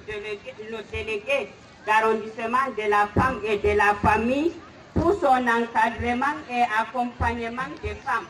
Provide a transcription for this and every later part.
le délégué d'arrondissement de la femme et de la famille pour son encadrement et accompagnement des femmes.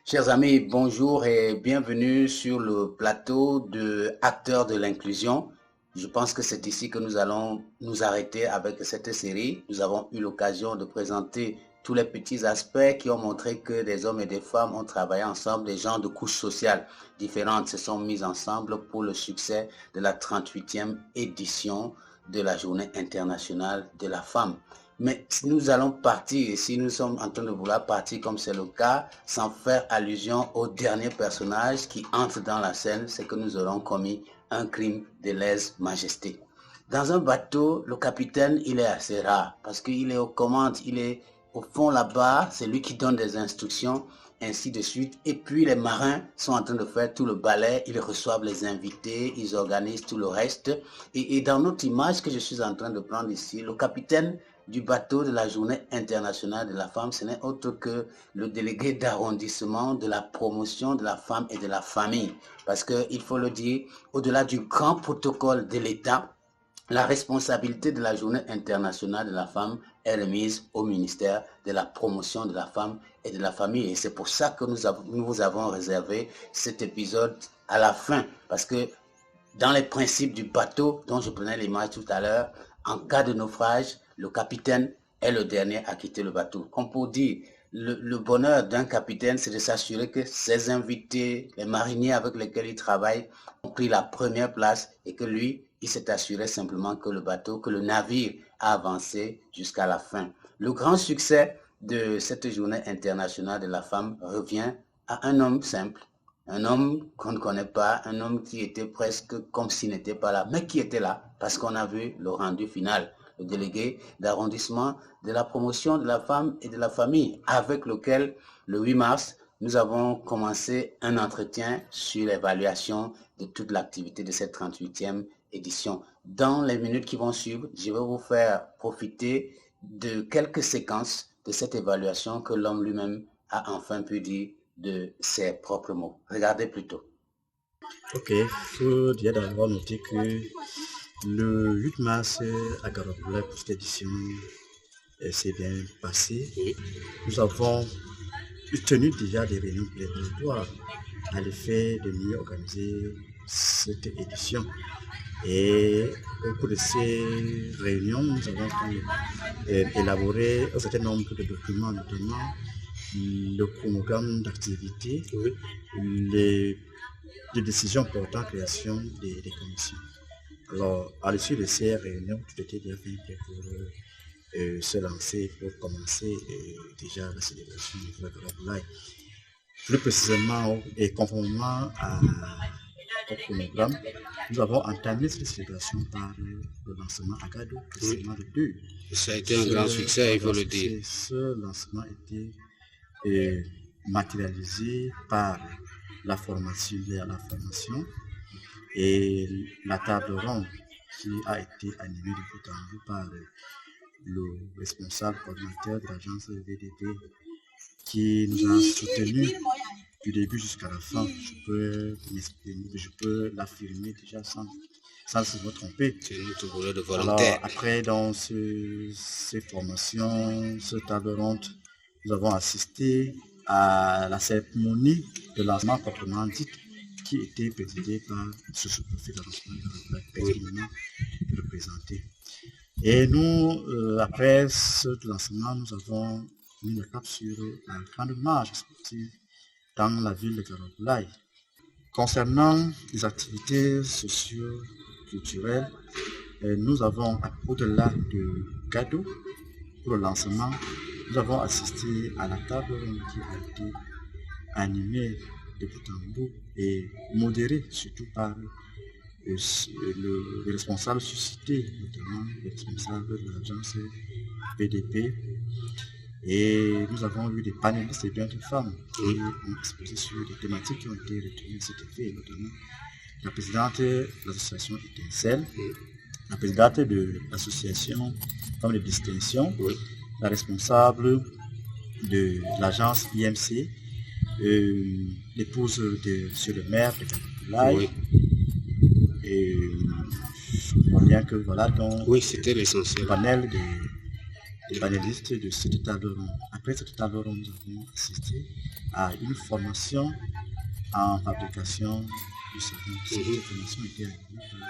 Chers amis, bonjour et bienvenue sur le plateau de Acteurs de l'inclusion. Je pense que c'est ici que nous allons nous arrêter avec cette série. Nous avons eu l'occasion de présenter tous les petits aspects qui ont montré que des hommes et des femmes ont travaillé ensemble, des gens de couches sociales différentes se sont mis ensemble pour le succès de la 38e édition de la Journée internationale de la femme. Mais si nous allons partir, si nous sommes en train de vouloir partir comme c'est le cas, sans faire allusion au dernier personnage qui entre dans la scène, c'est que nous aurons commis un crime de lèse-majesté. Dans un bateau, le capitaine, il est assez rare parce qu'il est aux commandes, il est au fond là-bas, c'est lui qui donne des instructions, ainsi de suite. Et puis les marins sont en train de faire tout le balai, ils reçoivent les invités, ils organisent tout le reste. Et dans notre image que je suis en train de prendre ici, le capitaine du bateau de la Journée internationale de la femme, ce n'est autre que le délégué d'arrondissement de la promotion de la femme et de la famille. Parce qu'il faut le dire, au-delà du grand protocole de l'État, la responsabilité de la Journée internationale de la femme est remise au ministère de la promotion de la femme et de la famille. Et c'est pour ça que nous vous avons réservé cet épisode à la fin. Parce que dans les principes du bateau dont je prenais l'image tout à l'heure, en cas de naufrage, le capitaine est le dernier à quitter le bateau. Comme pour dire, le bonheur d'un capitaine, c'est de s'assurer que ses invités, les mariniers avec lesquels il travaille, ont pris la première place et que lui, il s'est assuré simplement que le bateau, que le navire a avancé jusqu'à la fin. Le grand succès de cette journée internationale de la femme revient à un homme simple, un homme qu'on ne connaît pas, un homme qui était presque comme s'il n'était pas là, mais qui était là parce qu'on a vu le rendu final. Le délégué d'arrondissement de la promotion de la femme et de la famille, avec lequel, le 8 mars, nous avons commencé un entretien sur l'évaluation de toute l'activité de cette 38e édition. Dans les minutes qui vont suivre, je vais vous faire profiter de quelques séquences de cette évaluation que l'homme lui-même a enfin pu dire de ses propres mots. Regardez plutôt. Ok, il faut déjà d'abord noter que le 8 mars à Garoboulaye pour cette édition s'est bien passé. Nous avons tenu déjà des réunions préparatoires à l'effet de mieux organiser cette édition. Et au cours de ces réunions, nous avons pu élaborer un certain nombre de documents, notamment le chronogramme d'activité, les décisions portant création des commissions. Alors, à l'issue de ces réunions, tout était bien fait pour se lancer, pour commencer déjà la célébration de la Garoboulaye. Plus précisément et conformément au chronogramme, nous avons entamé cette célébration par le lancement à Gado, précisément le 2. Ça a été un grand succès, il faut le dire. Ce lancement était matérialisé par la formation et la table ronde qui a été animée de bout en bout par le responsable coordinateur de l'agence VDP qui nous a soutenus du début jusqu'à la fin. Je peux l'affirmer déjà sans se me tromper. C'est notre volet de volontaire. Alors, après, dans ces formations, ce table ronde, nous avons assisté à la cérémonie de lancement proprement dite qui était présidée par ce sous-préfet d'arrondissement personnellement représenté. Et nous, après ce lancement, nous avons mis le cap sur la grande marche sportive dans la ville de Garoboulaye. Concernant les activités socio-culturelles, nous avons, au-delà de Gado, pour le lancement, nous avons assisté à la table qui a été animée de bout en bout et modérée surtout par le responsable suscité, notamment le responsable de l'agence PDP. Et nous avons eu des panélistes et bien de femmes qui ont exposé sur des thématiques qui ont été retenues à cet effet, notamment la présidente de l'association Étincelle, la présidente de l'association Femmes de Distinction, la responsable de l'agence IMC, l'épouse de M. le maire de Garoboulaye, et voilà, bien que voilà donc Oui, c'était l'essentiel. le panel des panélistes de cette table ronde. Après cette table ronde, nous avons assisté à une formation en fabrication du savon. Cette formation était animée par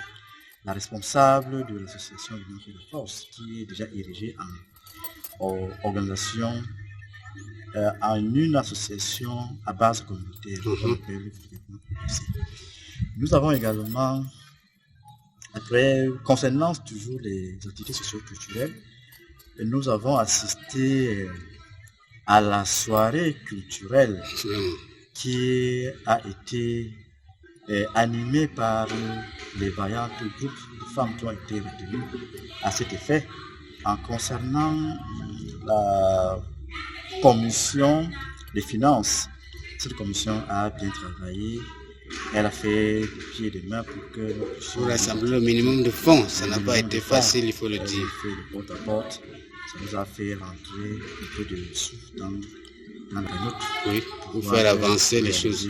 la responsable de l'association de la force, qui est déjà érigée en organisation, en une association à base communautaire. Nous avons également, après, concernant toujours les activités socio-culturelles, nous avons assisté à la soirée culturelle qui a été animée par les vaillantes groupes de femmes qui ont été retenues à cet effet. En concernant la commission des finances, cette commission a bien travaillé. Elle a fait des pieds et des mains pour que nous puissions rassembler le minimum de fonds. Ça n'a pas été facile, il faut le dire. Fait de porte à porte. Ça nous a fait rentrer un peu de sous dans la note. Oui, pour faire avancer les choses.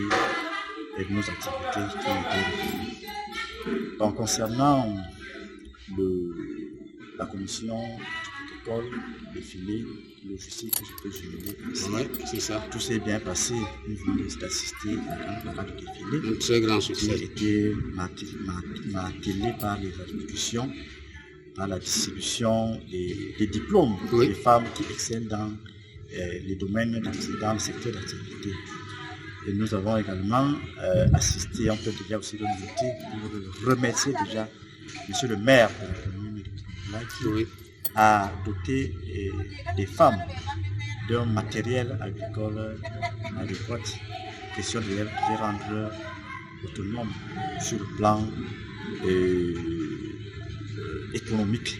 Et nos activités qui ont été retenues. Donc, concernant la commission du protocole, le défilé, logistique que je peux jumeler ici. Oui, c'est ça. Tout s'est bien passé. Nous venons d'assister à un parade de défilé. Un très grand succès. Qui a été martelé par les attributions, par la distribution des diplômes des femmes qui excellent dans les domaines, dans le secteur d'activité. Et nous avons également assisté, on peut déjà aussi le noter, pour remercier déjà monsieur le maire de la commune de Trinidad qui a doté des femmes d'un matériel agricole adéquat, question de les rendre autonomes sur le plan économique.